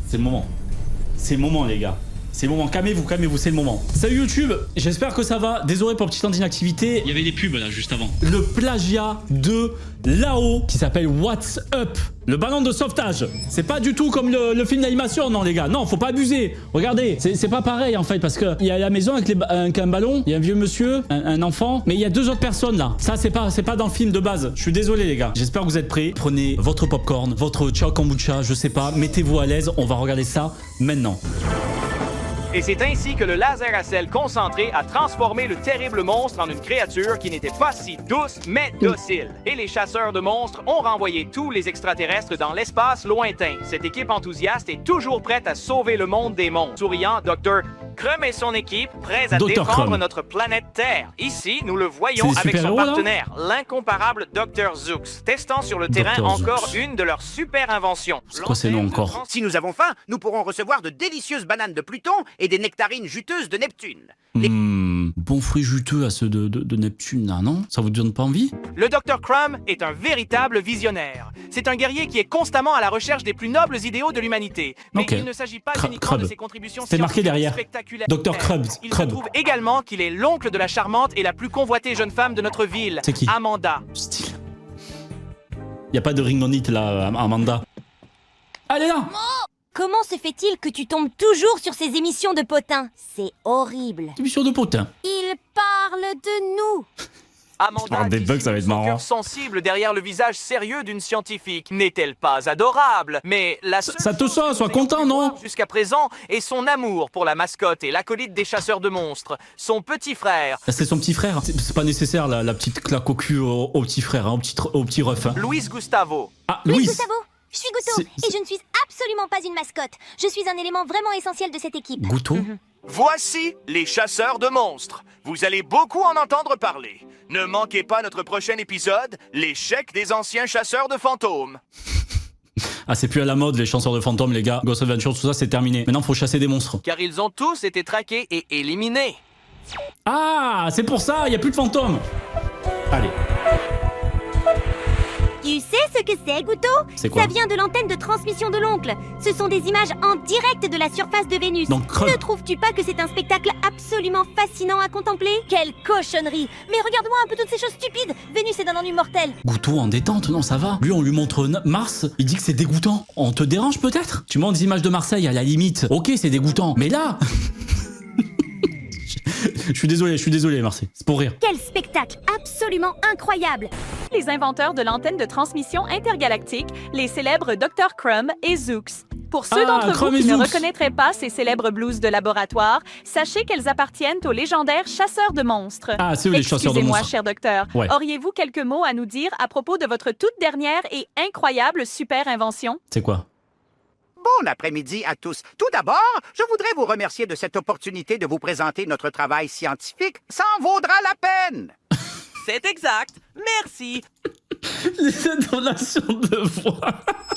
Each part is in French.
C'est le moment. C'est le moment, les gars. C'est le moment. Calmez-vous, c'est le moment. Salut YouTube, j'espère que ça va. Désolé pour le petit temps d'inactivité. Il y avait des pubs là juste avant. Le plagiat de Lao qui s'appelle What's Up. Le ballon de sauvetage. C'est pas du tout comme le film d'animation, non les gars. Non, faut pas abuser. Regardez, c'est pas pareil en fait parce que il y a la maison avec un ballon, il y a un vieux monsieur, un enfant, mais il y a deux autres personnes là. Ça c'est pas dans le film de base. Je suis désolé les gars. J'espère que vous êtes prêts. Prenez votre popcorn, votre chao kombucha, je sais pas. Mettez-vous à l'aise. On va regarder ça maintenant. Et c'est ainsi que le laser à sel concentré a transformé le terrible monstre en une créature qui n'était pas si douce, mais docile. Et les chasseurs de monstres ont renvoyé tous les extraterrestres dans l'espace lointain. Cette équipe enthousiaste est toujours prête à sauver le monde des monstres. Souriant, Dr. Crumb et son équipe, prêts à défendre notre planète Terre. Ici, nous le voyons avec son partenaire, l'incomparable Dr. Zoox, testant sur le terrain encore une de leurs super inventions. C'est quoi ces noms encore? Si nous avons faim, nous pourrons recevoir de délicieuses bananes de Pluton et des nectarines juteuses de Neptune. Bons fruits juteux à ceux de Neptune, là, non? Ça vous donne pas envie? Le Dr. Crumb est un véritable visionnaire. C'est un guerrier qui est constamment à la recherche des plus nobles idéaux de l'humanité. Mais il ne s'agit pas uniquement de ses contributions scientifiques spectaculaires. Dr. Crumb. Il se trouve également qu'il est l'oncle de la charmante et la plus convoitée jeune femme de notre ville, c'est qui? Amanda. Style. Y a pas de ringonite là, Amanda. Allez là! Comment se fait-il que tu tombes toujours sur ces émissions de potins? C'est horrible. Émission de potin. Il parle de nous. Amanda des bugs, ça va être marrant. cœur sensible derrière le visage sérieux d'une scientifique. N'est-elle pas adorable? Mais la seule ça te chose sent, que sois nous ayons content, pu non? voir jusqu'à présent est son amour pour la mascotte et l'acolyte des chasseurs de monstres, son petit frère. C'est son petit frère. C'est pas nécessaire la petite claque au cul au petit frère, hein, au petit ref. Hein. Luis Gustavo. Ah, Louis Louis. Gustavo, je suis Gouto et je ne suis absolument pas une mascotte. Je suis un élément vraiment essentiel de cette équipe. Gouto. Voici les chasseurs de monstres. Vous allez beaucoup en entendre parler. Ne manquez pas notre prochain épisode, l'échec des anciens chasseurs de fantômes. Ah, c'est plus à la mode les chasseurs de fantômes, les gars. Ghost Adventure, tout ça, c'est terminé. Maintenant, faut chasser des monstres. Car ils ont tous été traqués et éliminés. Ah, c'est pour ça, y a plus de fantômes. Allez. Tu sais ce que c'est, Gouto? C'est quoi? Ça vient de l'antenne de transmission de l'oncle. Ce sont des images en direct de la surface de Vénus. Donc, Ne trouves-tu pas que c'est un spectacle absolument fascinant à contempler? Quelle cochonnerie! Mais regarde-moi un peu toutes ces choses stupides. Vénus est d'un ennui mortel. Gouto en détente, non, ça va. Lui, on lui montre Mars, il dit que c'est dégoûtant. On te dérange peut-être? Tu montres des images de Marseille, à la limite. Ok, c'est dégoûtant. Mais là... Je suis désolé, Marseille. C'est pour rire. Quel spectacle absolument incroyable! Les inventeurs de l'antenne de transmission intergalactique, les célèbres Dr. Crumb et Zoox. Pour ceux d'entre vous qui ne reconnaîtraient pas ces célèbres blouses de laboratoire, sachez qu'elles appartiennent aux légendaires chasseurs de monstres. Ah, c'est eux les chasseurs de monstres. Excusez-moi, cher docteur. Ouais. Auriez-vous quelques mots à nous dire à propos de votre toute dernière et incroyable super invention? C'est quoi? Bon après-midi à tous. Tout d'abord, je voudrais vous remercier de cette opportunité de vous présenter notre travail scientifique. Ça en vaudra la peine. C'est exact. Merci. Les intonations de voix.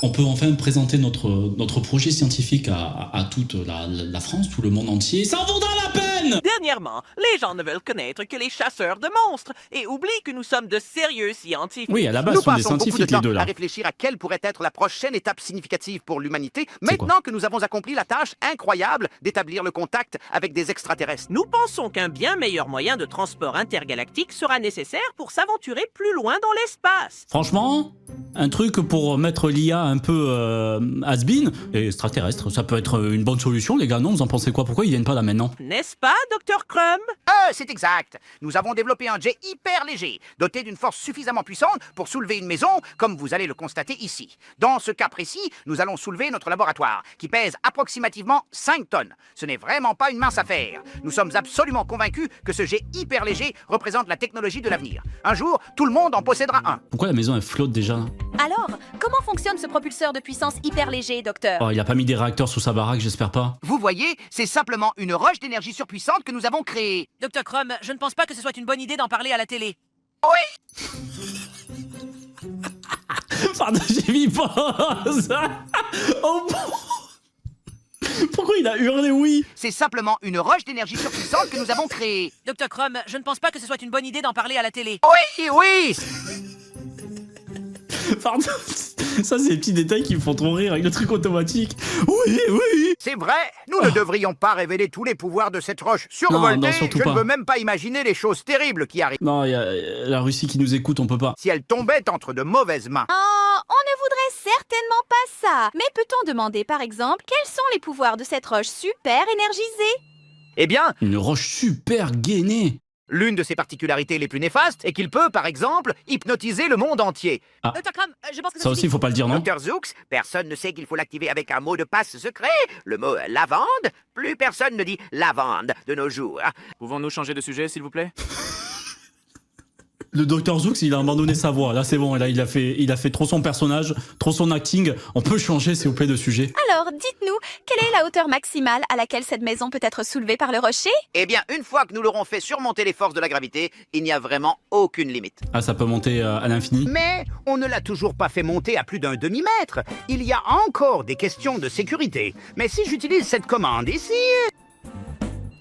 On peut enfin présenter notre projet scientifique à toute la France, tout le monde entier. Ça en vaudra la peine! Dernièrement, les gens ne veulent connaître que les chasseurs de monstres et oublient que nous sommes de sérieux scientifiques. Oui, à la base, Nous ce sont des passons beaucoup de scientifiques, les temps deux, là. à réfléchir à quelle pourrait être la prochaine étape significative pour l'humanité, maintenant que nous avons accompli la tâche incroyable d'établir le contact avec des extraterrestres. Nous pensons qu'un bien meilleur moyen de transport intergalactique sera nécessaire pour s'aventurer plus loin dans l'espace. Franchement, un truc pour mettre l'IA un peu has-been et extraterrestre, ça peut être une bonne solution, les gars, non? Vous en pensez quoi? Pourquoi ils viennent pas là maintenant? N'est-ce pas, Dr. Crumb? C'est exact. Nous avons développé un jet hyper léger, doté d'une force suffisamment puissante pour soulever une maison, comme vous allez le constater ici. Dans ce cas précis, nous allons soulever notre laboratoire, qui pèse approximativement 5 tonnes. Ce n'est vraiment pas une mince affaire. Nous sommes absolument convaincus que ce jet hyper léger représente la technologie de l'avenir. Un jour, tout le monde en possédera un. Pourquoi la maison elle flotte déjà? Alors, comment fonctionne ce propulseur de puissance hyper léger, docteur? Oh, il a pas mis des réacteurs sous sa baraque, j'espère pas. Vous voyez, c'est simplement une roche d'énergie surpuissante que nous avons créée. Dr. Crumb, je ne pense pas que ce soit une bonne idée d'en parler à la télé. Oui! Pardon, j'ai mis pause. Oh bon. Pourquoi il a hurlé oui? C'est simplement une roche d'énergie surpuissante que nous avons créée. Dr. Crumb, je ne pense pas que ce soit une bonne idée d'en parler à la télé. Oui, oui! Pardon. Ça, c'est les petits détails qui me font trop rire avec le truc automatique. Oui, oui. C'est vrai, nous ne devrions pas révéler tous les pouvoirs de cette roche survoltée. Non, surtout Je pas. ne veux même pas imaginer les choses terribles qui arrivent. Non, il y a la Russie qui nous écoute, on peut pas. Si elle tombait entre de mauvaises mains. Oh, on ne voudrait certainement pas ça. Mais peut-on demander, par exemple, quels sont les pouvoirs de cette roche super énergisée? Eh bien, Une roche super gainée. L'une de ses particularités les plus néfastes est qu'il peut, par exemple, hypnotiser le monde entier. Dr. Crumb, je pense que Ça aussi, il faut pas le dire, non? Dr. Zooks, personne ne sait qu'il faut l'activer avec un mot de passe secret. Le mot lavande. Plus personne ne dit lavande de nos jours. pouvons-nous changer de sujet, s'il vous plaît? Le Dr Zoux, il a abandonné sa voix. Là, c'est bon. Là, il a fait trop son personnage, trop son acting. On peut changer, s'il vous plaît, de sujet. Alors, dites-nous, quelle est la hauteur maximale à laquelle cette maison peut être soulevée par le rocher? Eh bien, une fois que nous l'aurons fait surmonter les forces de la gravité, il n'y a vraiment aucune limite. Ah, ça peut monter à l'infini. Mais on ne l'a toujours pas fait monter à plus d'un demi-mètre. Il y a encore des questions de sécurité. Mais si j'utilise cette commande ici...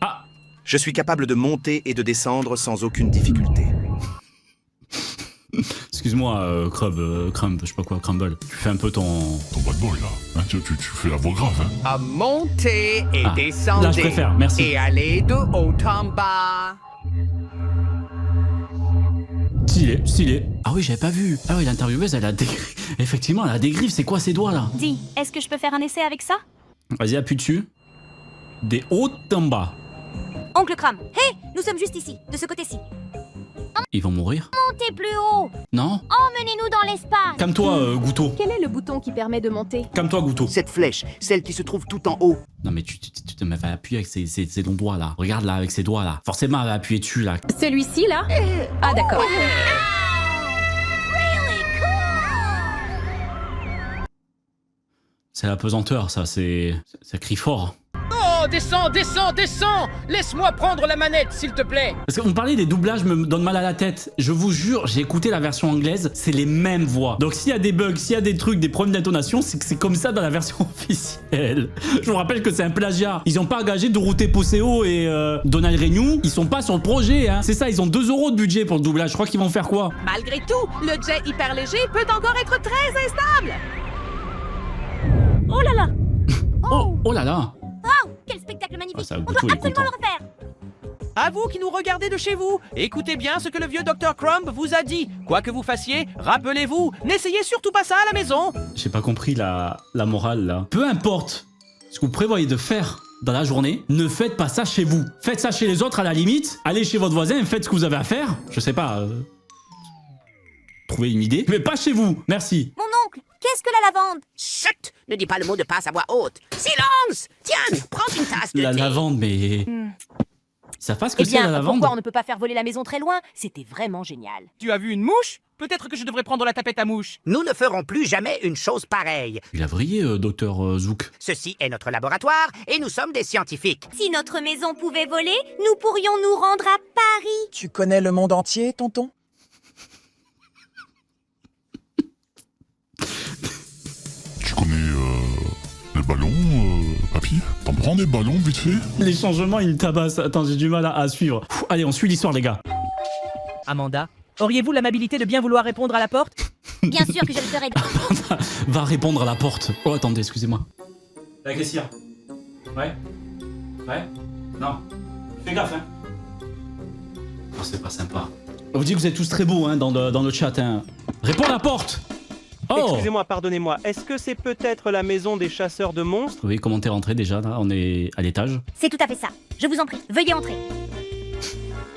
Ah, Je suis capable de monter et de descendre sans aucune difficulté. excuse-moi, Crumb, je sais pas quoi, Crumble. Tu fais un peu ton Ton bad boy là, hein, tu fais la voix grave, hein. À monter et Ah, descendre. là, je préfère, merci. Et aller de haut en bas. Stylé. Ah oui, j'avais pas vu. Ah oui, l'intervieweuse, elle a des... Effectivement, elle a des griffes. C'est quoi ces doigts, là? Dis, est-ce que je peux faire un essai avec ça? Vas-y, appuie dessus. Des hauts en bas. Oncle Crumb, hé, nous sommes juste ici, de ce côté-ci. Ils vont mourir? Montez plus haut. Non? Emmenez-nous dans l'espace. Calme-toi, Gouto. Quel est le bouton qui permet de monter? Calme-toi, Gouto. Cette flèche, celle qui se trouve tout en haut. Non, mais tu te mets à appuyer avec ces longs doigts, là. Regarde, là, avec ces doigts, là. Forcément, elle va appuyer dessus, là. Celui-ci, là? Ah, d'accord. C'est la pesanteur, ça. Ça crie fort. Oh, descends! Laisse-moi prendre la manette, s'il te plaît! Parce qu'on parlait des doublages me donne mal à la tête. Je vous jure, j'ai écouté la version anglaise, c'est les mêmes voix. Donc s'il y a des bugs, s'il y a des trucs, des problèmes d'intonation, c'est que c'est comme ça dans la version officielle. Je vous rappelle que c'est un plagiat. Ils ont pas engagé Dorothée Posseo et Donald Renew. Ils sont pas sur le projet, hein. C'est ça, ils ont 2 € de budget pour le doublage. Je crois qu'ils vont faire quoi? Malgré tout, le jet hyper léger peut encore être très instable. Oh là là. Oh là là. Wow, quel spectacle magnifique. Ah, ça, On Gouto, doit il est absolument content. le refaire. À vous qui nous regardez de chez vous, écoutez bien ce que le vieux Dr. Crumb vous a dit. Quoi que vous fassiez, rappelez-vous, n'essayez surtout pas ça à la maison. J'ai pas compris la morale, là. Peu importe ce que vous prévoyez de faire dans la journée, ne faites pas ça chez vous. Faites ça chez les autres à la limite. Allez chez votre voisin, faites ce que vous avez à faire. Je sais pas. Trouvez une idée. Mais pas chez vous. Merci. Mon oncle, qu'est-ce que la lavande? Chut! Ne dis pas le mot de passe à voix haute. Silence! Tiens, prends une tasse de La thé. lavande, mais... Ils savent pas ce que Eh c'est la bien, lavande? pourquoi on ne peut pas faire voler la maison très loin? C'était vraiment génial. Tu as vu une mouche? Peut-être que je devrais prendre la tapette à mouche. Nous ne ferons plus jamais une chose pareille. Il a vrillé, docteur Zouk. Ceci est notre laboratoire et nous sommes des scientifiques. Si notre maison pouvait voler, nous pourrions nous rendre à Paris. Tu connais le monde entier, tonton? Tu connais les ballons, papy? T'en prends des ballons vite fait? Les changements, ils me tabassent. Attends, j'ai du mal à suivre. Pff, allez, on suit l'histoire, les gars. Amanda, auriez-vous l'amabilité de bien vouloir répondre à la porte? Bien sûr que je le ferai. Va répondre à la porte. Oh, attendez, excusez-moi. La caissière. Ouais? Non. Fais gaffe, hein. Oh, c'est pas sympa. On vous dit que vous êtes tous très beaux, hein, dans le chat, hein. Réponds à la porte! Oh! Excusez-moi, pardonnez-moi, est-ce que c'est peut-être la maison des chasseurs de monstres? Oui, comment t'es rentré déjà, là? On est à l'étage. C'est tout à fait ça. Je vous en prie, veuillez entrer.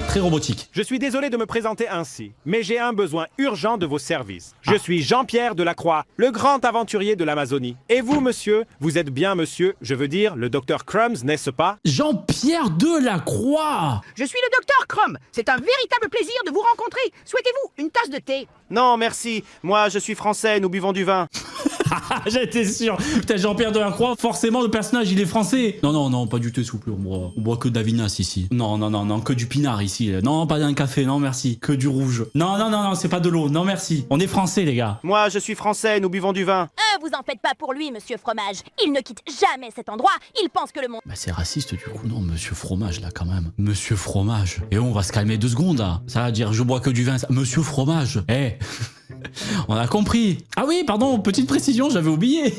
Très robotique. Je suis désolé de me présenter ainsi, mais j'ai un besoin urgent de vos services. Je suis Jean-Pierre Delacroix, le grand aventurier de l'Amazonie. Et vous, monsieur, vous êtes bien monsieur, je veux dire, le Dr. Crumbs, n'est-ce pas? Jean-Pierre Delacroix! Je suis le Dr. Crumb. C'est un véritable plaisir de vous rencontrer. Souhaitez-vous une tasse de thé? Non, merci. Moi, je suis français, nous buvons du vin. J'étais sûr. Putain, Jean-Pierre Delacroix, forcément, le personnage, il est français. Non, pas du tout, s'il vous plaît. On boit que d'Avinas ici. Non, que du pinard ici. Non, pas d'un café, non, merci. Que du rouge. Non, c'est pas de l'eau. Non, merci. On est français, les gars. Moi, je suis français, nous buvons du vin. vous en faites pas pour lui, monsieur Fromage. Il ne quitte jamais cet endroit. Il pense que le monde... Bah c'est raciste du coup, non, monsieur Fromage là quand même. Monsieur Fromage. Et on va se calmer 2 secondes là. Ça va dire je bois que du vin. Ça. Monsieur Fromage. Eh on a compris. Ah oui, pardon, petite précision, j'avais oublié.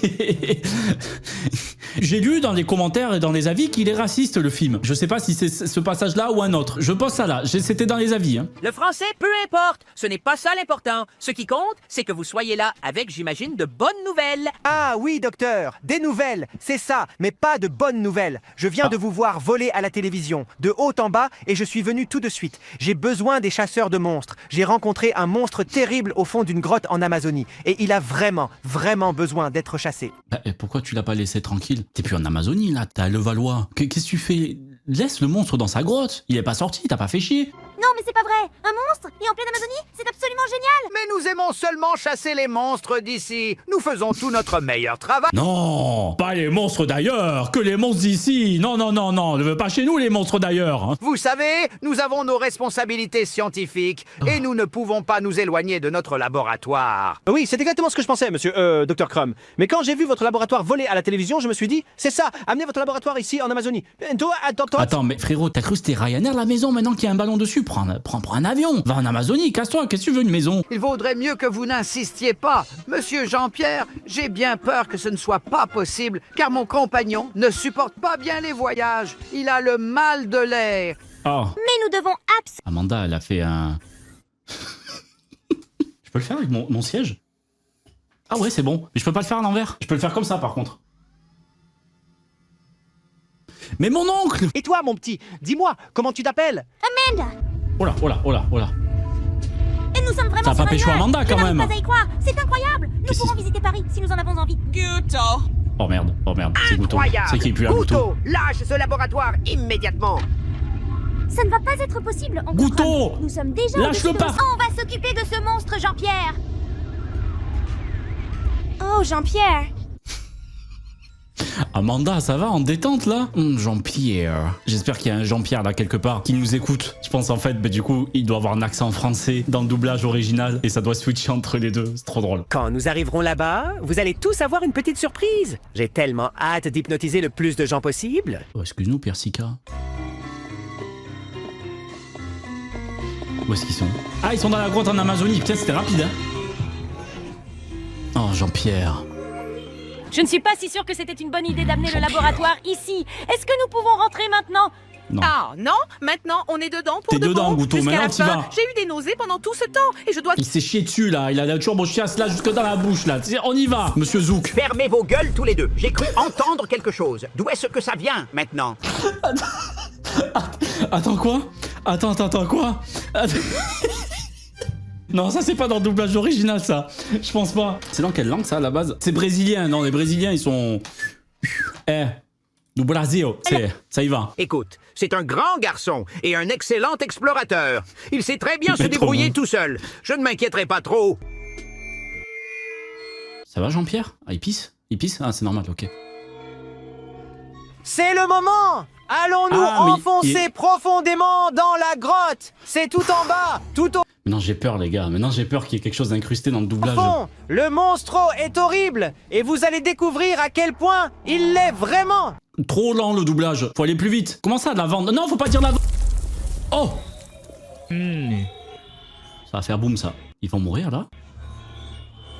J'ai lu dans les commentaires et dans les avis qu'il est raciste le film. Je sais pas si c'est ce passage-là ou un autre. Je pose ça là. C'était dans les avis. Hein. Le français, peu importe. Ce n'est pas ça l'important. Ce qui compte, c'est que vous soyez là avec, j'imagine, de bonnes nouvelles. Ah oui, docteur, des nouvelles, c'est ça, mais pas de bonnes nouvelles. Je viens de vous voir voler à la télévision, de haut en bas, et je suis venu tout de suite. J'ai besoin des chasseurs de monstres. J'ai rencontré un monstre terrible au fond d'une grotte en Amazonie, et il a vraiment, vraiment besoin d'être chassé. Bah, pourquoi tu l'as pas laissé tranquille? T'es plus en Amazonie là, t'es à Levallois. Qu'est-ce que tu fais? Laisse le monstre dans sa grotte. Il est pas sorti, t'as pas fait chier. Non, mais c'est pas vrai. Un monstre et en pleine Amazonie, c'est absolument génial. Mais nous aimons seulement chasser les monstres d'ici. Nous faisons tout notre meilleur travail. Non, pas les monstres d'ailleurs, que les monstres d'ici. Non, non, non, non, ne veux pas chez nous les monstres d'ailleurs. Hein. Vous savez, nous avons nos responsabilités scientifiques et nous ne pouvons pas nous éloigner de notre laboratoire. Oui, c'est exactement ce que je pensais, monsieur, Dr. Crumb. Mais quand j'ai vu votre laboratoire voler à la télévision, je me suis dit, c'est ça, amenez votre laboratoire ici en Amazonie. Toi, attends. Attends, mais frérot, t'as cru que c'était Ryanair la maison maintenant qu'il y a un ballon dessus? Prends un avion, va en Amazonie, casse-toi, qu'est-ce que tu veux une maison? Il vaudrait mieux que vous n'insistiez pas. Monsieur Jean-Pierre, j'ai bien peur que ce ne soit pas possible, car mon compagnon ne supporte pas bien les voyages. Il a le mal de l'air. Oh. Mais nous devons Amanda, elle a fait un... Je peux le faire avec mon siège? Ah ouais, c'est bon. Mais je peux pas le faire à l'envers. Je peux le faire comme ça, par contre. Mais mon oncle! Et toi, mon petit, dis-moi, comment tu t'appelles? Amanda. Oh là, oh là, oh là, oh là. Et nous sommes vraiment T'as sur pas un pécho nuage. Amanda, quand Je même. n'arrive pas à y croire. C'est incroyable. Nous pourrons visiter Paris si nous en avons envie. Oh merde, c'est Gouton. Incroyable. C'est qui est plus là, Gouton? Gouton, lâche ce laboratoire immédiatement. Ça ne va pas être possible. Gouton, nous sommes déjà lâche-le au-dessus de- pas. On va s'occuper de ce monstre, Jean-Pierre. Oh, Jean-Pierre. Amanda, ça va en détente là? Jean-Pierre. J'espère qu'il y a un Jean-Pierre là quelque part qui nous écoute. Je pense en fait, du coup, il doit avoir un accent français dans le doublage original et ça doit switcher entre les deux. C'est trop drôle. Quand nous arriverons là-bas, vous allez tous avoir une petite surprise. J'ai tellement hâte d'hypnotiser le plus de gens possible. Oh, excuse-nous, Persika. Où est-ce qu'ils sont? Ah, ils sont dans la grotte en Amazonie. Putain, c'était rapide, hein? Oh, Jean-Pierre. Je ne suis pas si sûre que c'était une bonne idée d'amener le laboratoire ici. Est-ce que nous pouvons rentrer maintenant? Non. Ah non, maintenant on est dedans pour T'es de dedans, bon. Gouton, Jusqu'à maintenant la t'y fin, vas. j'ai eu des nausées pendant tout ce temps et je dois... Il s'est chié dessus là, il a la turbo-chiasse là jusque dans la bouche là. On y va, monsieur Zouk. Fermez vos gueules tous les deux. J'ai cru entendre quelque chose. D'où est-ce que ça vient maintenant? Attends quoi? Attends quoi? Non, ça c'est pas dans le doublage original ça. Je pense pas. C'est dans quelle langue ça à la base? C'est brésilien, non les brésiliens ils sont... Du Brasil, ça y va. Écoute, c'est un grand garçon et un excellent explorateur. Il sait très bien se Mais débrouiller trop tout seul. Je ne m'inquiéterai pas trop. Ça va Jean-Pierre? Ah il pisse? Il pisse? Ah c'est normal, ok. C'est le moment! Allons-nous enfoncer profondément dans la grotte? C'est tout en bas, tout au Maintenant j'ai peur les gars, maintenant j'ai peur qu'il y ait quelque chose d'incrusté dans le doublage. fond. Le monstro est horrible et vous allez découvrir à quel point il l'est vraiment. Trop lent le doublage, faut aller plus vite. Comment ça de la vente? Non, faut pas dire la vente. Oh Ça va faire boum ça. Ils vont mourir là?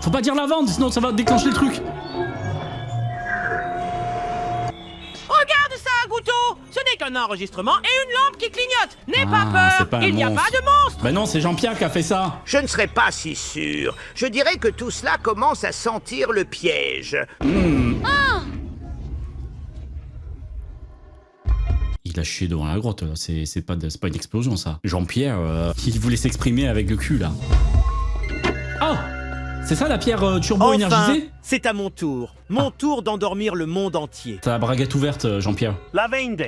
Faut pas dire la vente, sinon ça va déclencher le truc. Regarde ça, Gouton! Ce n'est qu'un enregistrement et une lampe qui clignote. N'aie pas c'est peur, pas un il n'y a monstre. pas de monstre. Ben non, c'est Jean-Pierre qui a fait ça. Je ne serais pas si sûr. Je dirais que tout cela commence à sentir le piège. Il a chié devant la grotte là, c'est pas une explosion ça. Jean-Pierre, il voulait s'exprimer avec le cul là. Oh C'est ça la pierre turbo-énergisée? C'est à mon tour. Mon tour d'endormir le monde entier. T'as la braguette ouverte, Jean-Pierre. Lavende.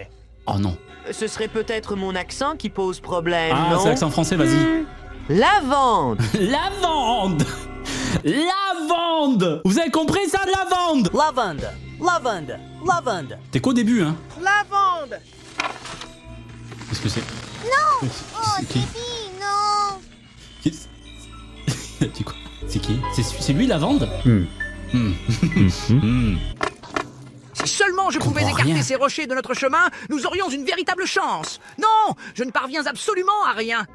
Oh non. Ce serait peut-être mon accent qui pose problème, Ah, non? c'est l'accent français, vas-y. Lavande. Lavande. Lavande. Vous avez compris ça, lavande? Lavande. Lavande. Lavande. T'es qu'au début, hein? Lavande. Qu'est-ce que c'est? Non. C'est qui? non. Il a dit quoi? C'est qui? C'est lui, lavande? Si seulement je pouvais comprends écarter rien. ces rochers de notre chemin, nous aurions une véritable chance. Non, je ne parviens absolument à rien.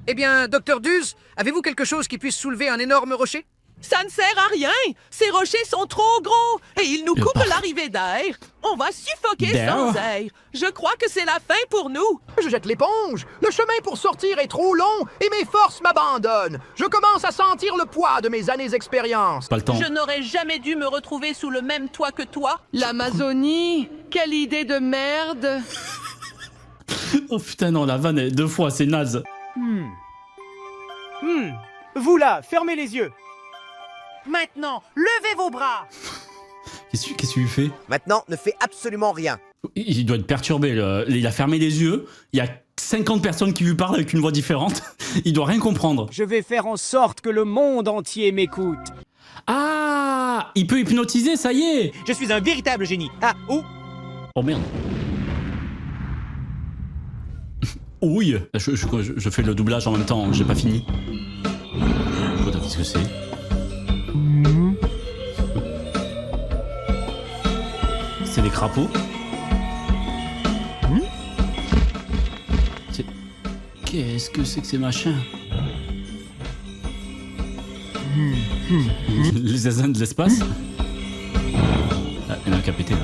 Eh bien, Docteur Duz, avez-vous quelque chose qui puisse soulever un énorme rocher? Ça ne sert à rien. Ces rochers sont trop gros et ils nous coupent l'arrivée d'air. On va suffoquer D'air? sans air. Je crois que c'est la fin pour nous. Je jette l'éponge. Le chemin pour sortir est trop long et mes forces m'abandonnent. Je commence à sentir le poids de mes années d'expérience. Pas le temps. Je n'aurais jamais dû me retrouver sous le même toit que toi. L'Amazonie, quelle idée de merde. Oh putain, non, la vanne est 2 fois, c'est naze. Vous là, fermez les yeux. Maintenant, levez vos bras. Qu'est-ce que tu lui fais? Maintenant, ne fais absolument rien. Il doit être perturbé. Il a fermé les yeux. Il y a 50 personnes qui lui parlent avec une voix différente. Il doit rien comprendre. Je vais faire en sorte que le monde entier m'écoute. Ah, il peut hypnotiser, ça y est. Je suis un véritable génie. Ah, ou Oh merde. Oui, je fais le doublage en même temps, j'ai pas fini. Oh, qu'est-ce que c'est? C'est des crapauds. Qu'est-ce que c'est que ces machins? Les asins de l'espace? Ah, il y en a un qui a pété là.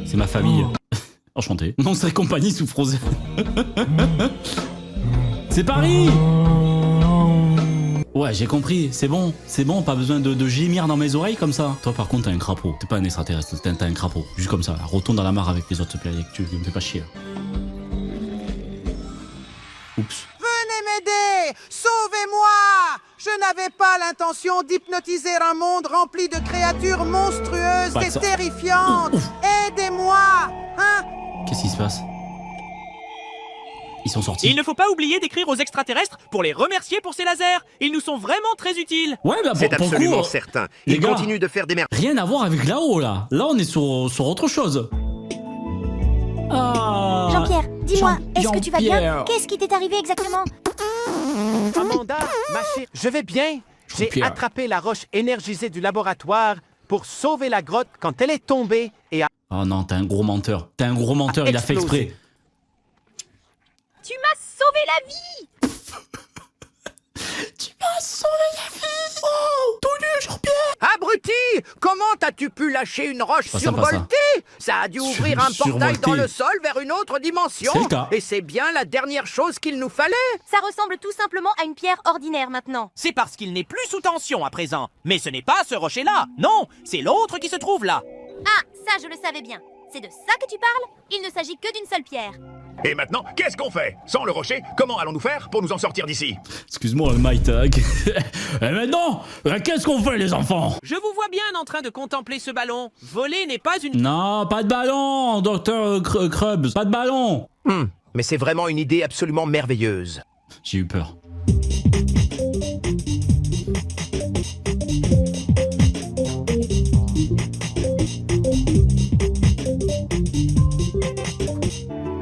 C'est ma famille. Enchanté. Non, c'est compagnie sous Frozen. C'est Paris. Ouais, j'ai compris. C'est bon, pas besoin de gémir dans mes oreilles comme ça. Toi, par contre, t'as un crapaud. T'es pas un extraterrestre, t'as un crapaud. Juste comme ça. Là. Retourne dans la mare avec les autres, s'il te plaît. Tu me fais pas chier. Là. Oups. Venez m'aider! Sauvez-moi! Je n'avais pas l'intention d'hypnotiser un monde rempli de créatures monstrueuses Pas et ça. terrifiantes! Aidez-moi! Hein? Qu'est-ce qui se passe? Ils sont sortis. Il ne faut pas oublier d'écrire aux extraterrestres pour les remercier pour ces lasers. Ils nous sont vraiment très utiles. Ouais, bah C'est pour absolument le coup, certain. les Il gars, continue de faire des merdes. rien à voir avec là-haut, là. Là, on est sur autre chose. Ah. Jean-Pierre, dis-moi, est-ce que tu vas bien? Jean-Pierre. Qu'est-ce qui t'est arrivé exactement? Amanda, ma chérie, je vais bien. J'ai Jean-Pierre. attrapé la roche énergisée du laboratoire pour sauver la grotte quand elle est tombée et a Oh non, t'es un gros menteur. T'es un gros menteur, il a fait explosé. exprès. Tu m'as sauvé la vie! Tu m'as sauvé la vie. Oh, tout nu, Jean-Pierre. Abruti! Comment as-tu pu lâcher une roche Pas sympa, survoltée? Ça a dû ouvrir un portail survolté. dans le sol vers une autre dimension. C'est le cas. Et c'est bien la dernière chose qu'il nous fallait. Ça ressemble tout simplement à une pierre ordinaire maintenant. C'est parce qu'il n'est plus sous tension à présent. Mais ce n'est pas ce rocher-là. Non, c'est l'autre qui se trouve là. Ah, ça je le savais bien. C'est de ça que tu parles? Il ne s'agit que d'une seule pierre. Et maintenant, qu'est-ce qu'on fait? Sans le rocher, comment allons-nous faire pour nous en sortir d'ici? Excuse-moi, Mike. Et maintenant, qu'est-ce qu'on fait, les enfants? Je vous vois bien en train de contempler ce ballon. Voler n'est pas une... Non, pas de ballon, Dr. Krubs. Pas de ballon. Mais c'est vraiment une idée absolument merveilleuse. J'ai eu peur.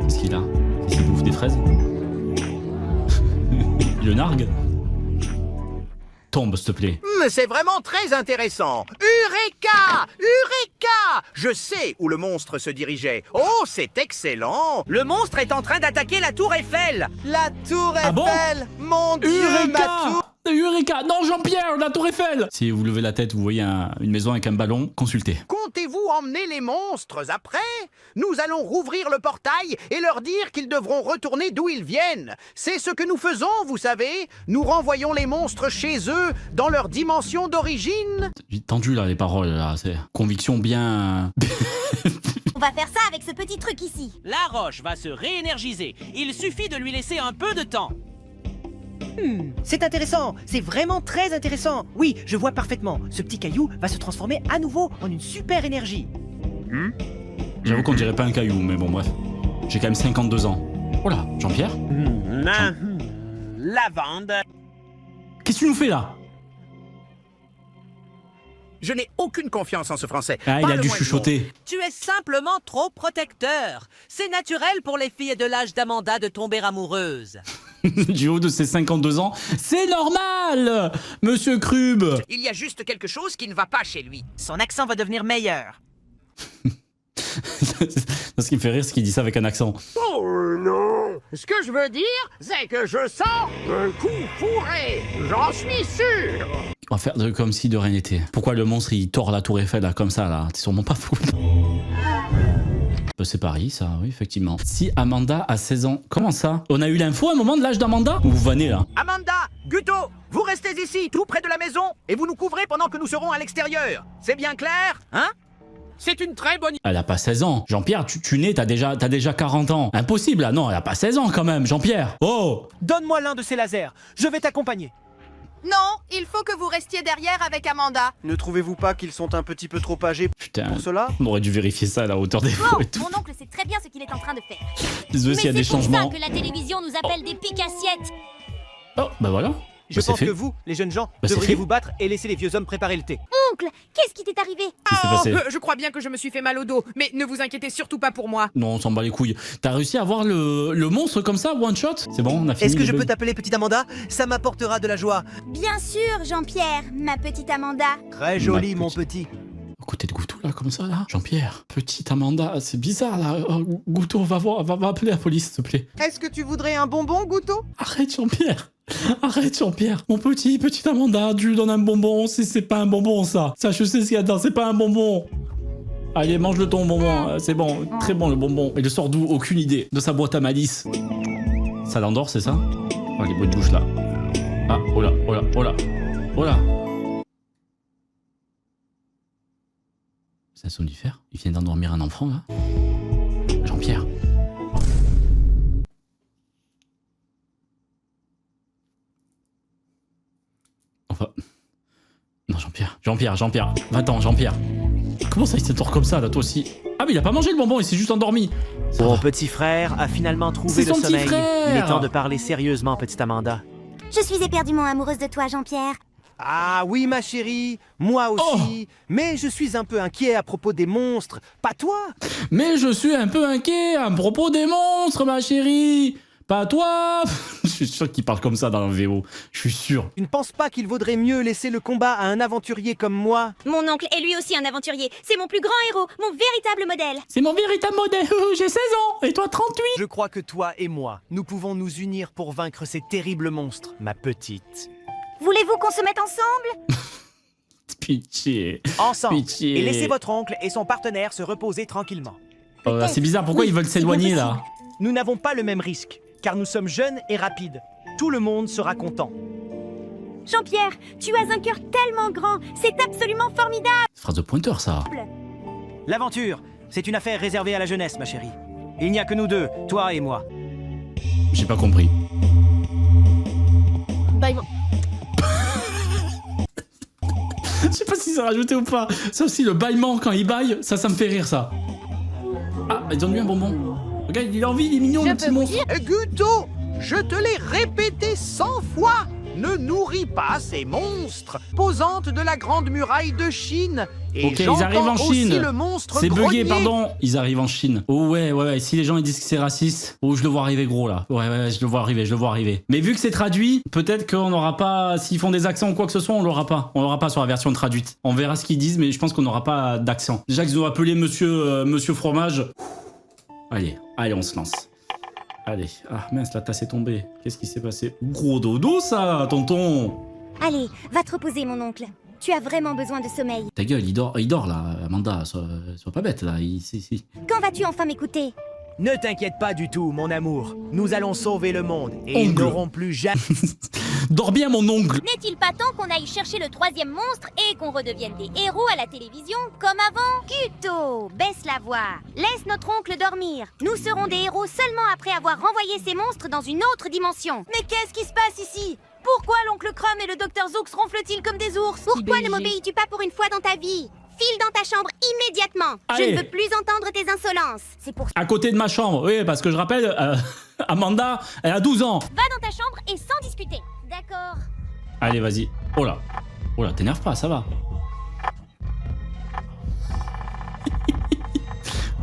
Qu'est-ce qu'il a? Qu'est-ce qu'il bouffe des fraises? Le nargue? Tombe, s'il te plaît. C'est vraiment très intéressant. Eureka! Eureka! Je sais où le monstre se dirigeait. Oh, c'est excellent. Le monstre est en train d'attaquer la tour Eiffel. La tour Eiffel! Ah bon? Mon Dieu, ma tour! Eureka! Non, Jean-Pierre, la tour Eiffel! Si vous levez la tête, vous voyez une maison avec un ballon, consultez. Comptez-vous emmener les monstres après? Nous allons rouvrir le portail et leur dire qu'ils devront retourner d'où ils viennent. C'est ce que nous faisons, vous savez. Nous renvoyons les monstres chez eux, dans leur dimension d'origine. J'ai tendu là les paroles, là. C'est conviction bien... On va faire ça avec ce petit truc ici. La roche va se réénergiser. Il suffit de lui laisser un peu de temps. C'est intéressant, c'est vraiment très intéressant. Oui, je vois parfaitement. Ce petit caillou va se transformer à nouveau en une super énergie. J'avoue qu'on dirait pas un caillou, mais bon, bref. J'ai quand même 52 ans. Oh là, Jean-Pierre? Lavande. Qu'est-ce que tu nous fais là? Je n'ai aucune confiance en ce français. Ah, il Pas a le dû moins du chuchoter. Tu es simplement trop protecteur. C'est naturel pour les filles de l'âge d'Amanda de tomber amoureuses. Du haut de ses 52 ans, c'est normal, Monsieur Krub. Il y a juste quelque chose qui ne va pas chez lui. Son accent va devenir meilleur. Ce qui me fait rire, c'est qu'il dit ça avec un accent. Oh non! Ce que je veux dire, c'est que je sens un coup fourré. J'en suis sûr. On va faire comme si de rien n'était. Pourquoi le monstre il tord la tour Eiffel là, comme ça là? T'es sûrement pas fou. C'est Paris, ça, oui, effectivement. Si Amanda a 16 ans, comment ça? On a eu l'info à un moment de l'âge d'Amanda? Ou vous venez là? Amanda, Guto, vous restez ici, tout près de la maison, et vous nous couvrez pendant que nous serons à l'extérieur. C'est bien clair, hein? C'est une très bonne... Elle a pas 16 ans. Jean-Pierre, tu nais, t'as déjà 40 ans. Impossible, là, non, elle a pas 16 ans quand même, Jean-Pierre. Oh! Donne-moi l'un de ces lasers, je vais t'accompagner. Non, il faut que vous restiez derrière avec Amanda. Ne trouvez-vous pas qu'ils sont un petit peu trop âgés pour cela? On aurait dû vérifier ça à la hauteur des Oh, faux et tout. mon oncle sait très bien ce qu'il est en train de faire. Désolé s'il y a des changements. C'est pour ça que la télévision nous appelle des piques-assiettes. Oh, bah voilà. Je pense que vous, les jeunes gens, devriez vous battre et laisser les vieux hommes préparer le thé. Oncle, qu'est-ce qui t'est arrivé? Je crois bien que je me suis fait mal au dos, mais ne vous inquiétez surtout pas pour moi. Non, on s'en bat les couilles. T'as réussi à voir le monstre comme ça, one shot? C'est bon, on a fini. Est-ce que je peux t'appeler petite Amanda? Ça m'apportera de la joie. Bien sûr, Jean-Pierre, ma petite Amanda. Très joli, mon petit. Au côté de Goutou, là, comme ça, là. Jean-Pierre, petite Amanda, c'est bizarre, là. Oh, Goutou, va appeler la police, s'il te plaît. Est-ce que tu voudrais un bonbon, Guto? Arrête, Jean-Pierre. Arrête, Jean-Pierre. Mon petite Amanda, tu lui donnes un bonbon. C'est pas un bonbon, ça. Ça, je sais ce qu'il y a dedans, c'est pas un bonbon. Allez, mange-le ton bonbon. C'est bon, très bon, le bonbon. Il le sort d'où? Aucune idée. De sa boîte à malice. Ça l'endort, c'est ça? Oh, les bruits de bouche, là. Ah, oh là, oh là, oh là. Oh là. C'est un somnifère? Il vient d'endormir un enfant, là? Jean-Pierre. Enfin... Non, Jean-Pierre. Va-t'en, Jean-Pierre. Comment ça, il s'endort comme ça, là, toi aussi? Ah, mais il a pas mangé le bonbon, il s'est juste endormi. Mon petit frère a finalement trouvé le sommeil. Il est temps de parler sérieusement, petite Amanda. Je suis éperdument amoureuse de toi, Jean-Pierre. Ah oui, ma chérie, moi aussi. Mais je suis un peu inquiet à propos des monstres, pas toi. Mais je suis un peu inquiet à propos des monstres, ma chérie. Pas toi. Je suis sûr qu'il parle comme ça dans le VO. Je suis sûr. Tu ne penses pas qu'il vaudrait mieux laisser le combat à un aventurier comme moi? Mon oncle est lui aussi un aventurier. C'est mon plus grand héros, mon véritable modèle. C'est mon véritable modèle. J'ai 16 ans et toi 38. Je crois que toi et moi, nous pouvons nous unir pour vaincre ces terribles monstres, ma petite. Voulez-vous qu'on se mette ensemble? Pitié. Ensemble. Pitié. Et laissez votre oncle et son partenaire se reposer tranquillement. C'est bizarre, pourquoi ils veulent s'éloigner là? Nous n'avons pas le même risque, car nous sommes jeunes et rapides. Tout le monde sera content. Jean-Pierre, tu as un cœur tellement grand, c'est absolument formidable. Phrase de pointeur, ça. L'aventure, c'est une affaire réservée à la jeunesse, ma chérie. Il n'y a que nous deux, toi et moi. J'ai pas compris. Bah, bon. Je sais pas si c'est rajouté ou pas. Ça aussi, le bâillement quand il baille, ça me fait rire, ça. Ah, ils ont lui un bonbon. Regarde, il a envie, il est mignon, le petit monstre. Guto, je te l'ai répété 100 fois. Ne nourris pas ces monstres, posantes de la grande muraille de Chine. Et ok, ils arrivent en Chine. C'est bugué, grogner. pardon. Ils arrivent en Chine. Oh ouais. Si les gens ils disent que c'est raciste, oh je le vois arriver gros là. Ouais, je le vois arriver. Mais vu que c'est traduit, peut-être qu'on n'aura pas. S'ils font des accents ou quoi que ce soit, on l'aura pas. On l'aura pas sur la version traduite. On verra ce qu'ils disent, mais je pense qu'on n'aura pas d'accent. Déjà qu'ils ont appelé Monsieur Fromage. Allez, on se lance. Allez, ah mince, la tasse est tombée. Qu'est-ce qui s'est passé? Gros dodo ça, tonton. Allez, va te reposer, mon oncle. Tu as vraiment besoin de sommeil. Ta gueule, il dort là, Amanda, sois pas bête là. Quand vas-tu enfin m'écouter? Ne t'inquiète pas du tout, mon amour. Nous allons sauver le monde et ils n'auront plus jamais... Dors bien, mon ongle. N'est-il pas temps qu'on aille chercher le 3e monstre et qu'on redevienne des héros à la télévision comme avant? Guto, baisse la voix. Laisse notre oncle dormir. Nous serons des héros seulement après avoir renvoyé ces monstres dans une autre dimension. Mais qu'est-ce qui se passe ici? Pourquoi l'oncle Crumb et le docteur Zoux ronflent-ils comme des ours? Pourquoi ne m'obéis-tu pas pour une fois dans ta vie? File dans ta chambre immédiatement. Allez. Je ne veux plus entendre tes insolences. C'est pour ça. À côté de ma chambre, oui, parce que je rappelle, Amanda, elle a 12 ans. Va dans ta chambre et sans discuter. D'accord. Allez, vas-y. Oh là, t'énerve pas, ça va.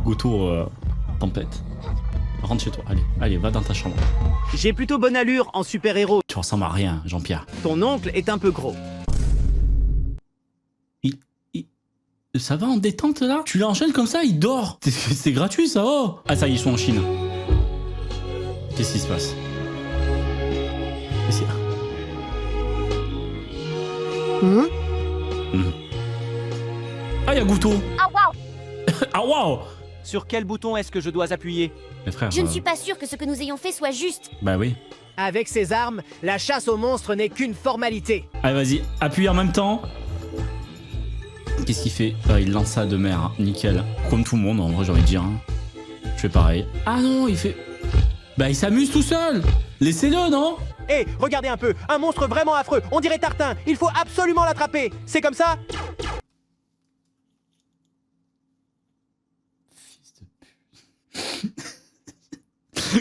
Goutou, tempête. rentre chez toi. Allez, va dans ta chambre. J'ai plutôt bonne allure en super-héros. Tu ressembles à rien, Jean-Pierre. Ton oncle est un peu gros. Ça va en détente là? Tu l'enchaînes comme ça, il dort. C'est gratuit ça, oh. Ah ça y est, ils sont en Chine. Qu'est-ce qui se passe? Qu'est-ce qu'il y a? Ah, il y a Gouto. Ah waouh! Ah waouh! Sur quel bouton est-ce que je dois appuyer? Mais frère, Je ne suis pas sûre que ce que nous ayons fait soit juste. Bah oui. Avec ces armes, la chasse aux monstres n'est qu'une formalité. Allez, vas-y, appuie en même temps. Qu'est-ce qu'il fait? Ah, il lance ça de mer, hein. Nickel. Comme tout le monde, en vrai, j'ai envie de dire. Hein. Je fais pareil. Ah non, il fait... Bah, il s'amuse tout seul. Laissez-le, non? Hé, regardez un peu, un monstre vraiment affreux, on dirait Tartin, il faut absolument l'attraper. C'est comme ça?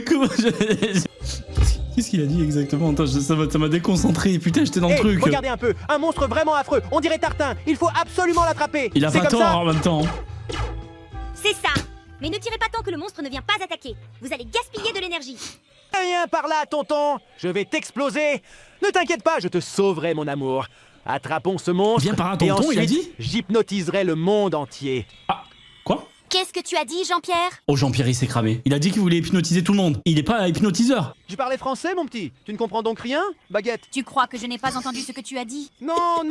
Comment Qu'est-ce qu'il a dit exactement? Attends, ça m'a déconcentré. Putain, j'étais dans le truc. Regardez un peu, un monstre vraiment affreux, on dirait Tartin, il faut absolument l'attraper. Il a pas tort en même temps. C'est ça. Mais ne tirez pas tant que le monstre ne vient pas attaquer. Vous allez gaspiller de l'énergie. Viens par là, tonton, je vais t'exploser. Ne t'inquiète pas, je te sauverai, mon amour. Attrapons ce monstre. Viens par là, tonton, et ensuite, il a dit. J'hypnotiserai le monde entier. Ah, quoi? Qu'est-ce que tu as dit, Jean-Pierre? Oh, Jean-Pierre, il s'est cramé. Il a dit qu'il voulait hypnotiser tout le monde. Il est pas hypnotiseur. Tu parlais français, mon petit? Tu ne comprends donc rien, Baguette? Tu crois que je n'ai pas entendu ce que tu as dit? Non,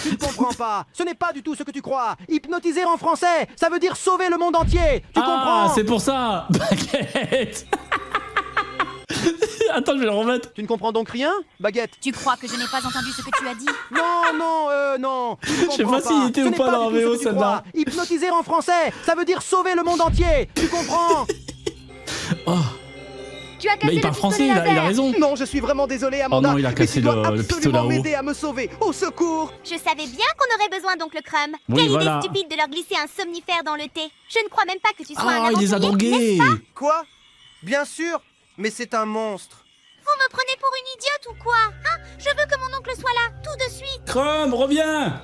tu ne comprends pas. Ce n'est pas du tout ce que tu crois. Hypnotiser en français, ça veut dire sauver le monde entier. Tu comprends? Ah, c'est pour ça. Baguette. Attends, je vais le remettre. Tu ne comprends donc rien, Baguette? Tu crois que je n'ai pas entendu ce que tu as dit? Non. Je sais pas s'il était ou pas dans la VO, celle-là. Hypnotiser en français, ça veut dire sauver le monde entier. Tu comprends? Oh. Tu as cassé Mais il parle français, il a raison. Non, je suis vraiment désolé, Amanda. Oh non, il a cassé le pistolet à eau. m'aider à me sauver. Au secours. Je savais bien qu'on aurait besoin d'oncle Crumb. Oui, Quelle voilà. idée stupide de leur glisser un somnifère dans le thé. Je ne crois même pas que tu sois un Ah, il aventurier, les a drogués. n'est-ce pas? Quoi? Bien sûr, mais c'est un monstre. Vous me prenez pour une idiote ou quoi? Hein? Je veux que mon oncle soit là, tout de suite. Crumb, reviens.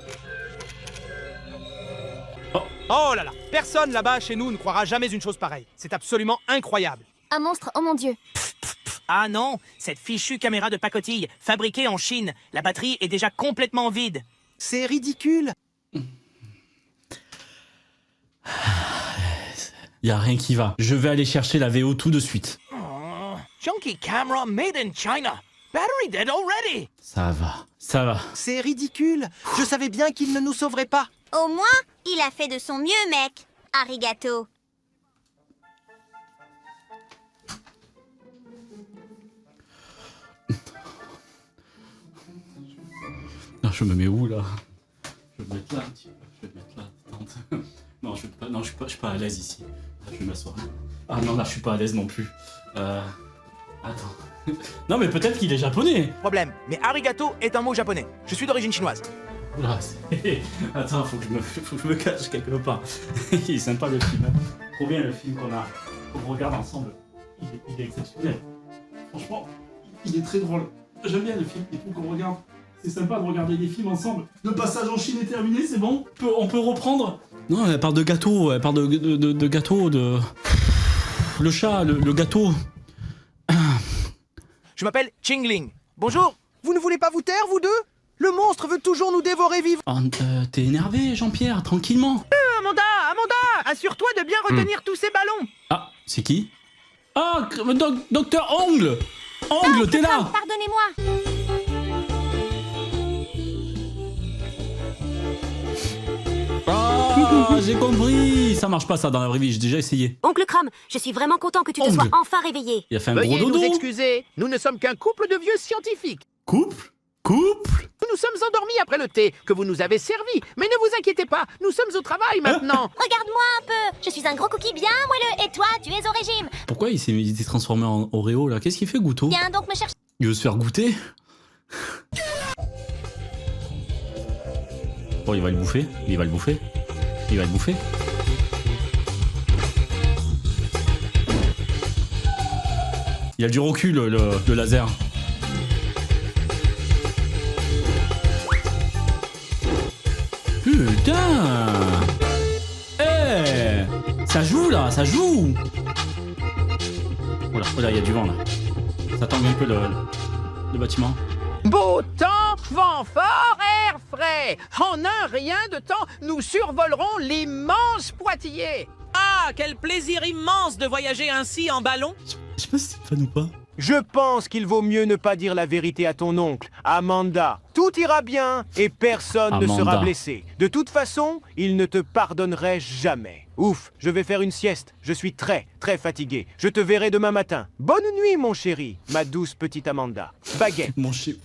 Oh là là, personne là-bas chez nous ne croira jamais une chose pareille. C'est absolument incroyable. Un monstre, oh mon Dieu. Ah non, cette fichue caméra de pacotille, fabriquée en Chine. La batterie est déjà complètement vide. C'est ridicule. Y a rien qui va. Je vais aller chercher la VO tout de suite. Junky camera made in China. Battery dead already. Ça va. C'est ridicule. Je savais bien qu'il ne nous sauverait pas. Au moins, il a fait de son mieux, mec. Arigato. Non, je me mets où là? Je vais me mettre là un petit peu. Je vais me mettre là. Attends. Non, je suis pas à l'aise ici. Je vais m'asseoir. Ah non, là, je suis pas à l'aise non plus. Attends. Non, mais peut-être qu'il est japonais. Problème, mais arigato est un mot japonais. Je suis d'origine chinoise. Oula, attends, faut que je me cache quelque part. Il est sympa le film. Trop bien le film qu'on regarde ensemble. Il est exceptionnel. Franchement, il est très drôle. J'aime bien le film et tout qu'on regarde. C'est sympa de regarder des films ensemble. Le passage en Chine est terminé, c'est bon? On peut reprendre? Non, elle parle de gâteau, elle parle de gâteau, de... Le chat, le gâteau. Je m'appelle Chingling. Bonjour. Vous ne voulez pas vous taire, vous deux? Le monstre veut toujours nous dévorer vivants. Oh, t'es énervé, Jean-Pierre, tranquillement. Amanda, assure-toi de bien retenir tous ces ballons. Ah, c'est qui? Ah, Docteur Ongle. Ongle, t'es là. Pardonnez-moi. Ah, j'ai compris. Ça marche pas ça dans la vraie vie, j'ai déjà essayé. Oncle Crumb, je suis vraiment content que tu te sois enfin réveillé. Il a fait un Veuillez gros dodo. nous excuser, nous ne sommes qu'un couple de vieux scientifiques. Couple? Nous nous sommes endormis après le thé que vous nous avez servi. Mais ne vous inquiétez pas, nous sommes au travail maintenant. Regarde-moi un peu. Je suis un gros cookie bien moelleux et toi, tu es au régime. Pourquoi il s'est transformé en Oreo là? Qu'est-ce qu'il fait, Gouto? Viens donc me chercher. Il veut se faire goûter? Oh, il va le bouffer. Il va le bouffer. Il va le bouffer. Il a du recul, le laser. Putain! Eh! Ça joue là, ça joue! Oula, il y a du vent là. Ça tangue un peu le bâtiment. Beau temps, vent fort, air frais. En un rien de temps, nous survolerons l'immense Poitiers. Ah, quel plaisir immense de voyager ainsi en ballon. Je sais pas si c'est fan ou pas. Je pense qu'il vaut mieux ne pas dire la vérité à ton oncle, Amanda. Tout ira bien et personne ne sera blessé. De toute façon, il ne te pardonnerait jamais. Ouf, je vais faire une sieste. Je suis très, très fatigué. Je te verrai demain matin. Bonne nuit, mon chéri, ma douce petite Amanda. Baguette. Mon chéri.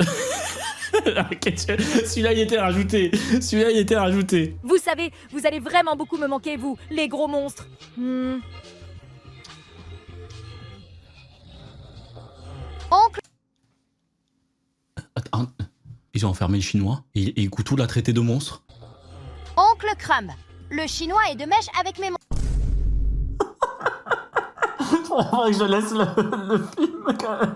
Celui-là, il était rajouté. Celui-là, il était rajouté. Vous savez, vous allez vraiment beaucoup me manquer, vous, les gros monstres. Oncle... Attends, ils ont enfermé le chinois et Goutou l'a traité de monstre. Oncle Crumb, le chinois est de mèche avec mes monstres. Faudrait que je laisse le film quand même.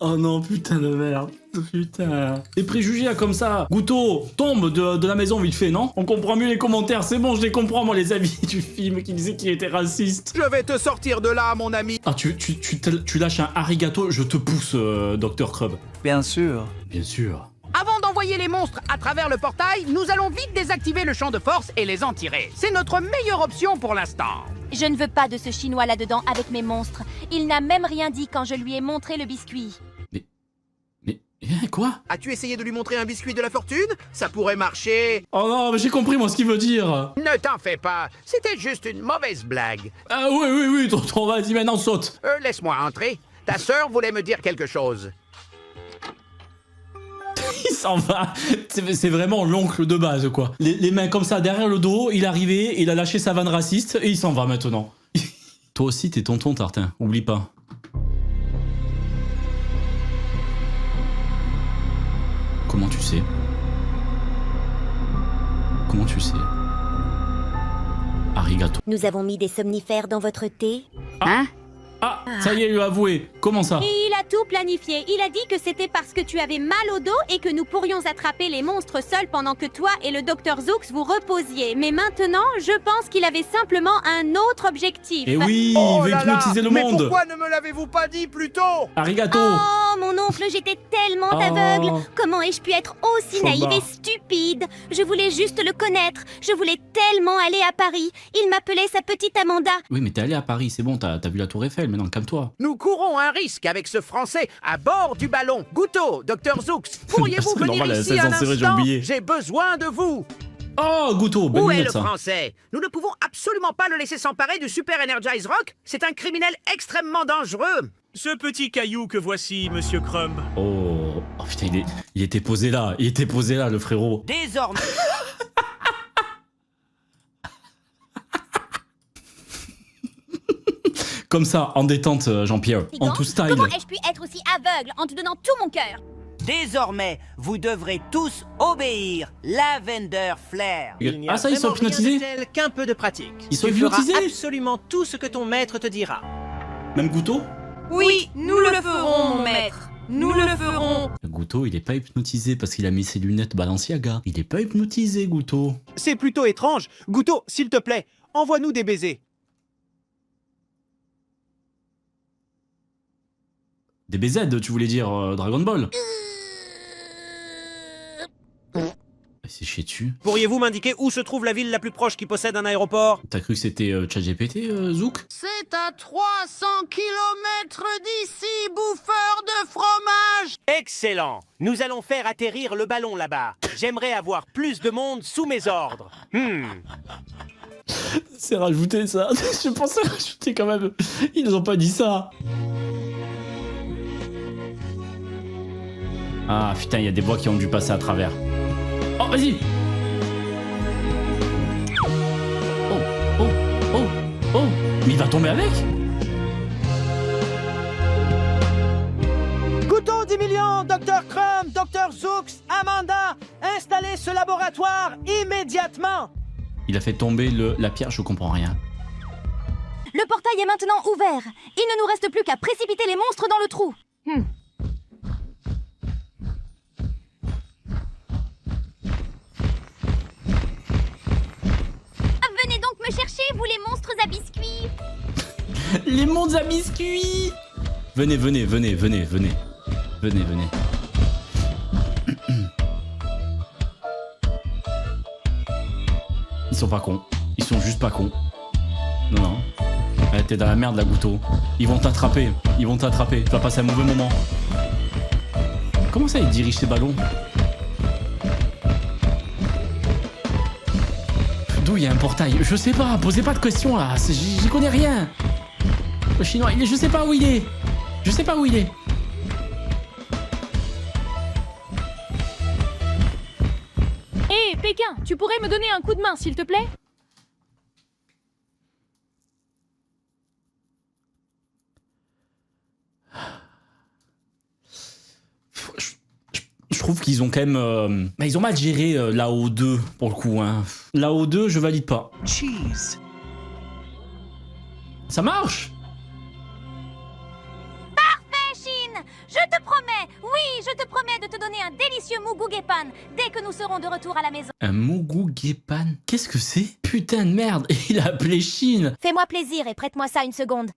Oh non, putain de merde. Putain. Les préjugés là, comme ça. Goutou, tombe de la maison vite fait, non? On comprend mieux les commentaires. C'est bon, je les comprends, moi, les avis du film qui disaient qu'il était raciste. Je vais te sortir de là, mon ami. Ah, tu lâches un arigato, je te pousse, Dr. Crumb. Bien sûr. Bien sûr. Avant d'envoyer les monstres à travers le portail, nous allons vite désactiver le champ de force et les en tirer. C'est notre meilleure option pour l'instant. Je ne veux pas de ce chinois là-dedans avec mes monstres. Il n'a même rien dit quand je lui ai montré le biscuit. Mais quoi? As-tu essayé de lui montrer un biscuit de la fortune? Ça pourrait marcher. Oh non, mais j'ai compris moi ce qu'il veut dire. Ne t'en fais pas, c'était juste une mauvaise blague. Ah oui, tonton, vas-y maintenant saute. Laisse-moi entrer. Ta sœur voulait me dire quelque chose. Il s'en va. C'est vraiment l'oncle de base, quoi. Les mains comme ça derrière le dos, il est arrivé, il a lâché sa vanne raciste et il s'en va maintenant. Toi aussi, t'es tonton, Tartin. Oublie pas. Comment tu sais? Comment tu sais? Arigato. Nous avons mis des somnifères dans votre thé. Hein? Ah, ça y est, il lui a avoué. Comment ça? Et il a tout planifié. Il a dit que c'était parce que tu avais mal au dos et que nous pourrions attraper les monstres seuls pendant que toi et le Dr. Zooks vous reposiez. Mais maintenant, je pense qu'il avait simplement un autre objectif. Et oui, il veut hypnotiser le monde. Mais pourquoi ne me l'avez-vous pas dit plus tôt? Arigato. Oh, mon oncle, j'étais tellement aveugle. Comment ai-je pu être aussi naïve et stupide? Je voulais juste le connaître. Je voulais tellement aller à Paris. Il m'appelait sa petite Amanda. Oui, mais t'es allé à Paris, c'est bon, t'as vu la Tour Eiffel, maintenant calme-toi. Nous courons un risque avec ce Français à bord du ballon. Goutou, Dr. Zooks, pourriez-vous venir ici un instant? J'ai besoin de vous. Oh, Goutou, bonne Où est minute, le ça. Français? Nous ne pouvons absolument pas le laisser s'emparer du Super Energize Rock. C'est un criminel extrêmement dangereux. Ce petit caillou que voici, Monsieur Crumb. Oh putain, il était posé là, le frérot. Désormais... Comme ça, en détente, Jean-Pierre, en tout style. Comment ai-je pu être aussi aveugle en te donnant tout mon cœur? Désormais, vous devrez tous obéir. Lavender Flair. Ah ça, ils sont hypnotisés? Tel qu'un peu de pratique. Ils sont Tu feras hypnotisés? absolument tout ce que ton maître te dira. Même Goutou? Oui, nous le ferons, mon maître. Nous le ferons. Goutou, il est pas hypnotisé parce qu'il a mis ses lunettes Balenciaga. Il est pas hypnotisé, Goutou. C'est plutôt étrange. Goutou, s'il te plaît, envoie-nous des baisers. Des BZ, tu voulais dire Dragon Ball? C'est chier dessus. Pourriez-vous m'indiquer où se trouve la ville la plus proche qui possède un aéroport? T'as cru que c'était ChatGPT, Zouk? C'est à 300 km d'ici, bouffeur de fromage! Excellent. Nous allons faire atterrir le ballon là-bas. J'aimerais avoir plus de monde sous mes ordres. C'est rajouté, ça. Je pensais rajouter quand même. Ils nous ont pas dit ça. Ah putain, il y a des bois qui ont dû passer à travers. Oh, vas-y. Oh. Mais il va tomber avec. Goutou 10 millions, Dr. Crumb, Dr. Zooks, Amanda, installez ce laboratoire immédiatement. Il a fait tomber la pierre, je comprends rien. Le portail est maintenant ouvert. Il ne nous reste plus qu'à précipiter les monstres dans le trou. Venez donc me chercher, vous les monstres à biscuits. Les mondes à biscuits. Venez, venez, venez, venez, venez. Venez, venez. Ils sont pas cons. Ils sont juste pas cons. Non, non. Ouais, t'es dans la merde, la Gouto. Ils vont t'attraper. Ils vont t'attraper. Tu vas passer un mauvais moment. Comment ça, ils dirigent ces ballons? D'où il y a un portail? Je sais pas. Posez pas de questions, là. J'y connais rien. Le chinois, je sais pas où il est. Je sais pas où il est. Hé, Pékin, tu pourrais me donner un coup de main, s'il te plaît? Je trouve qu'ils ont quand même... ils ont mal géré l'AO 2, pour le coup. Hein. L'AO 2, je valide pas. Cheese. Ça marche? Parfait, Shin! Je te promets, oui, je te promets de te donner un délicieux Mougou Gepan dès que nous serons de retour à la maison. Un Mougou Gepan? Qu'est-ce que c'est? Putain de merde, il a appelé Shin. Fais-moi plaisir et prête-moi ça une seconde.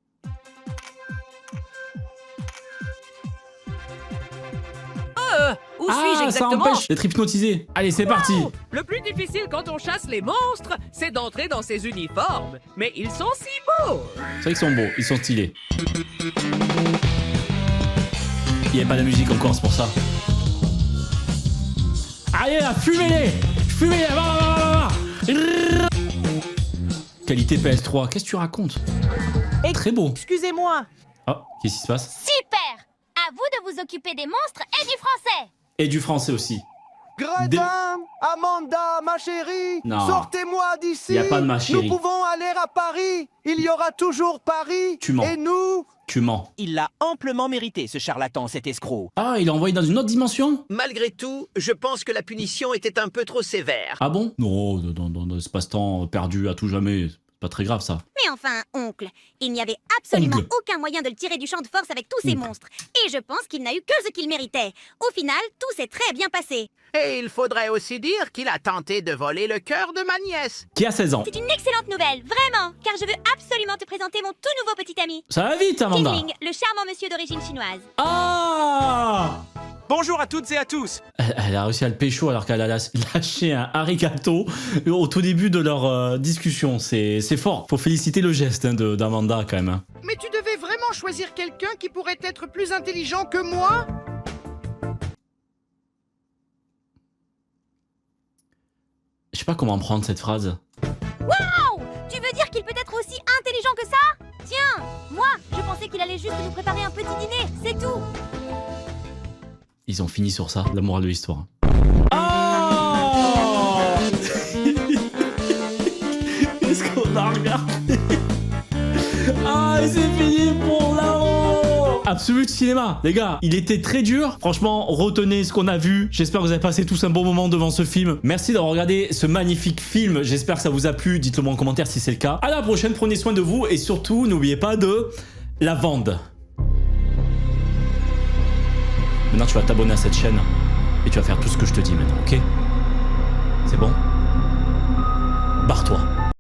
Où suis-je exactement? Ça empêche d'être hypnotisé. Allez, c'est parti. Le plus difficile quand on chasse les monstres, c'est d'entrer dans ces uniformes. Mais ils sont si beaux! C'est vrai qu'ils sont beaux, ils sont stylés. Il n'y avait pas de musique encore, c'est pour ça. Allez là, fumez-les! Fumez-les! Va. Qualité PS3, qu'est-ce que tu racontes? Très beau. Excusez-moi. Oh, qu'est-ce qui se passe? Super! À vous de vous occuper des monstres et du français. Et du français aussi. Gredin, Amanda, ma chérie, Non. sortez-moi d'ici. Y a pas de ma chérie. Nous pouvons aller à Paris. Il y aura toujours Paris. Tu mens. Et nous... Tu mens. Il l'a amplement mérité, ce charlatan, cet escroc. Ah, il l'a envoyé dans une autre dimension? Malgré tout, je pense que la punition était un peu trop sévère. Ah bon? Non, dans l'espace-temps perdu à tout jamais. C'est pas très grave, ça. Mais enfin, oncle, il n'y avait absolument Oncle. aucun moyen de le tirer du champ de force avec tous ces monstres. Et je pense qu'il n'a eu que ce qu'il méritait. Au final, tout s'est très bien passé. Et il faudrait aussi dire qu'il a tenté de voler le cœur de ma nièce. Qui a 16 ans. C'est une excellente nouvelle, vraiment, car je veux absolument te présenter mon tout nouveau petit ami. Ça va vite, Amanda. Kingling, le charmant monsieur d'origine chinoise. Ah! Bonjour à toutes et à tous. Elle a réussi à le pécho alors qu'elle a lâché un arigato au tout début de leur discussion. C'est fort. Faut féliciter le geste d'Amanda quand même. Hein. Mais tu devais vraiment choisir quelqu'un qui pourrait être plus intelligent que moi? Je sais pas comment prendre cette phrase. Waouh! Tu veux dire qu'il peut être aussi intelligent que ça? Tiens, moi, je pensais qu'il allait juste nous préparer un petit dîner, c'est tout. Ils ont fini sur ça, la morale de l'histoire. Oh! Qu'est-ce qu'on a regardé? Ah, c'est fini pour là-haut! Absolute cinéma, les gars, il était très dur. Franchement, retenez ce qu'on a vu. J'espère que vous avez passé tous un bon moment devant ce film. Merci d'avoir regardé ce magnifique film. J'espère que ça vous a plu. Dites-le moi en commentaire si c'est le cas. À la prochaine, prenez soin de vous et surtout, n'oubliez pas de la vendre. Maintenant, tu vas t'abonner à cette chaîne et tu vas faire tout ce que je te dis maintenant, ok? C'est bon? Barre-toi.